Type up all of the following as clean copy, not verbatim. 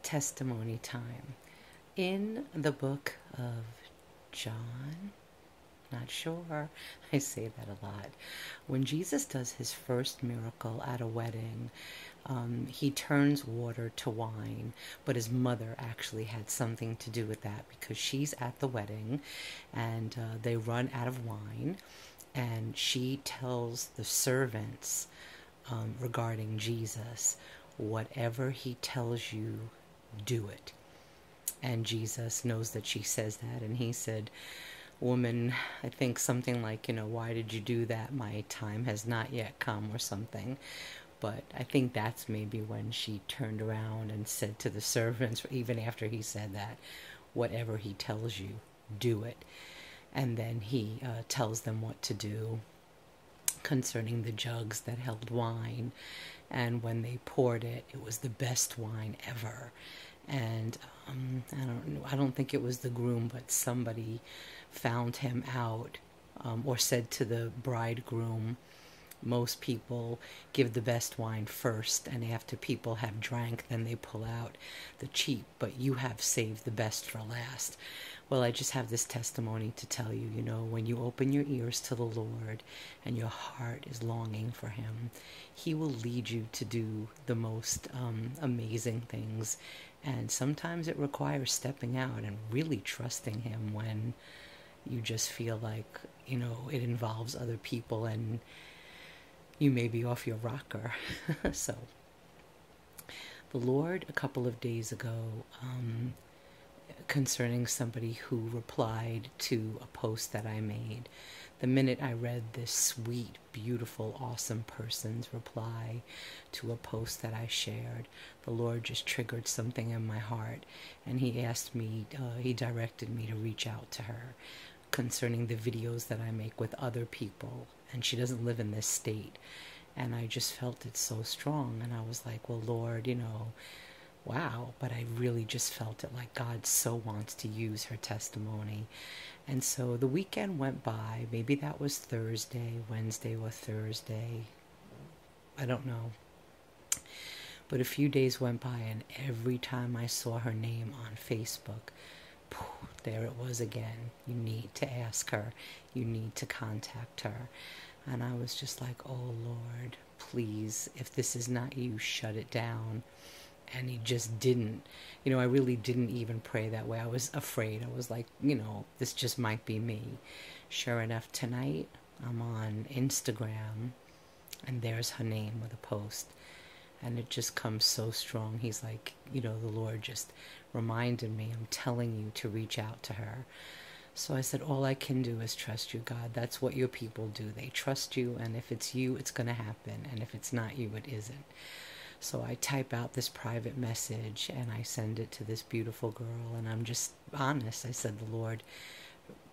testimony time. In the book of John, not sure, I say that a lot. When Jesus does his first miracle at a wedding, he turns water to wine, but his mother actually had something to do with that because she's at the wedding and they run out of wine, and she tells the servants regarding Jesus, whatever he tells you, do it. And Jesus knows that she says that, and he said, woman, I think something like, why did you do that? My time has not yet come, or something. But I think that's maybe when she turned around and said to the servants, even after he said that, whatever he tells you, do it. And then he tells them what to do concerning the jugs that held wine. And when they poured it, it was the best wine ever. And I don't think it was the groom, but somebody found him out, or said to the bridegroom, most people give the best wine first, and after people have drank, then they pull out the cheap, but you have saved the best for last. Well, I just have this testimony to tell you, when you open your ears to the Lord and your heart is longing for him, he will lead you to do the most amazing things. And sometimes it requires stepping out and really trusting him when you just feel like, it involves other people and you may be off your rocker. So, the Lord, a couple of days ago, concerning somebody who replied to a post that I made, the minute I read this sweet, beautiful, awesome person's reply to a post that I shared, the Lord just triggered something in my heart, and he asked me, he directed me to reach out to her concerning the videos that I make with other people, and she doesn't live in this state. And I just felt it so strong, and I was like, well, Lord, wow. But I really just felt it like God so wants to use her testimony. And so the weekend went by. Maybe that was Thursday, Wednesday, or Thursday. I don't know. But a few days went by, and every time I saw her name on Facebook, there it was again. You need to ask her. You need to contact her. And I was just like, oh, Lord, please, if this is not you, shut it down. And he just didn't. I really didn't even pray that way. I was afraid. I was like, this just might be me. Sure enough, tonight I'm on Instagram, and there's her name with a post. And it just comes so strong. He's like, the Lord just reminded me, I'm telling you to reach out to her. So I said, all I can do is trust you, God. That's what your people do. They trust you, and if it's you, it's going to happen. And if it's not you, it isn't. So I type out this private message, and I send it to this beautiful girl, and I'm just honest. I said, the Lord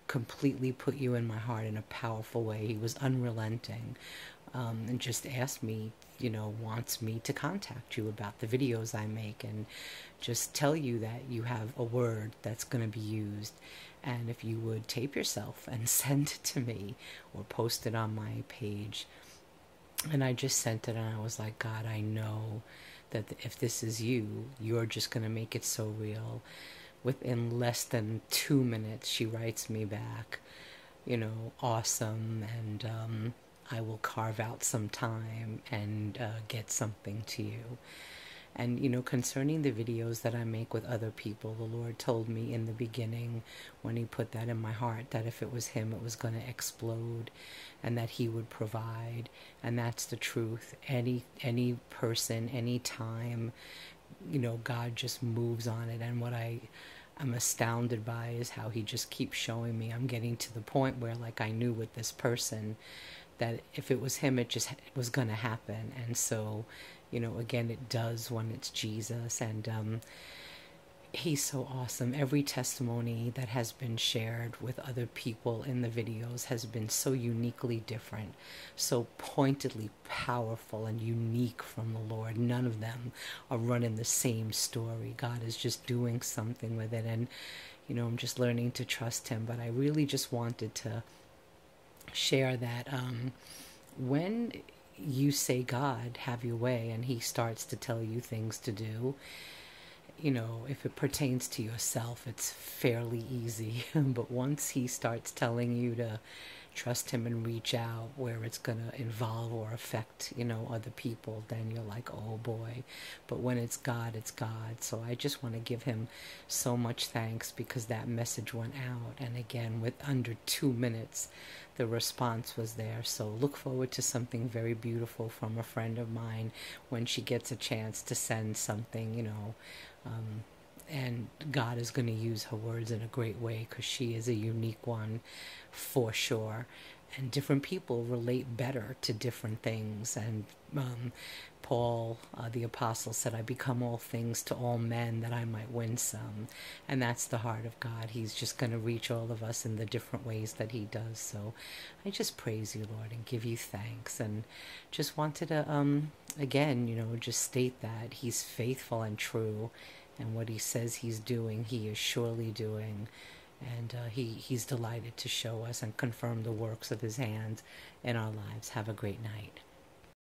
completely put you in my heart in a powerful way. He was unrelenting, and just asked me, wants me to contact you about the videos I make and just tell you that you have a word that's going to be used. And if you would tape yourself and send it to me or post it on my page. And I just sent it, and I was like, God, I know that if this is you, you're just going to make it so real. Within less than 2 minutes, she writes me back, awesome, and I will carve out some time and get something to you. And, concerning the videos that I make with other people, the Lord told me in the beginning when he put that in my heart that if it was him, it was going to explode and that he would provide. And that's the truth. Any person, any time, God just moves on it. And what I'm astounded by is how he just keeps showing me. I'm getting to the point where, like, I knew with this person that if it was him, it was going to happen. And so, again, it does when it's Jesus. And he's so awesome. Every testimony that has been shared with other people in the videos has been so uniquely different, so pointedly powerful and unique from the Lord. None of them are running the same story. God is just doing something with it. And, I'm just learning to trust him. But I really just wanted to share that when you say, God, have your way, and he starts to tell you things to do, if it pertains to yourself, it's fairly easy. But once he starts telling you to trust him and reach out where it's going to involve or affect, other people, then you're like, oh boy. But when it's God, it's God. So I just want to give him so much thanks, because that message went out. And again, with under 2 minutes, the response was there. So look forward to something very beautiful from a friend of mine when she gets a chance to send something, and God is going to use her words in a great way, because she is a unique one for sure. And different people relate better to different things. And Paul, the apostle, said, I become all things to all men that I might win some. And that's the heart of God. He's just going to reach all of us in the different ways that he does. So I just praise you, Lord, and give you thanks. And just wanted to, again, just state that he's faithful and true. And what he says he's doing, he is surely doing. And he's delighted to show us and confirm the works of his hands in our lives. Have a great night.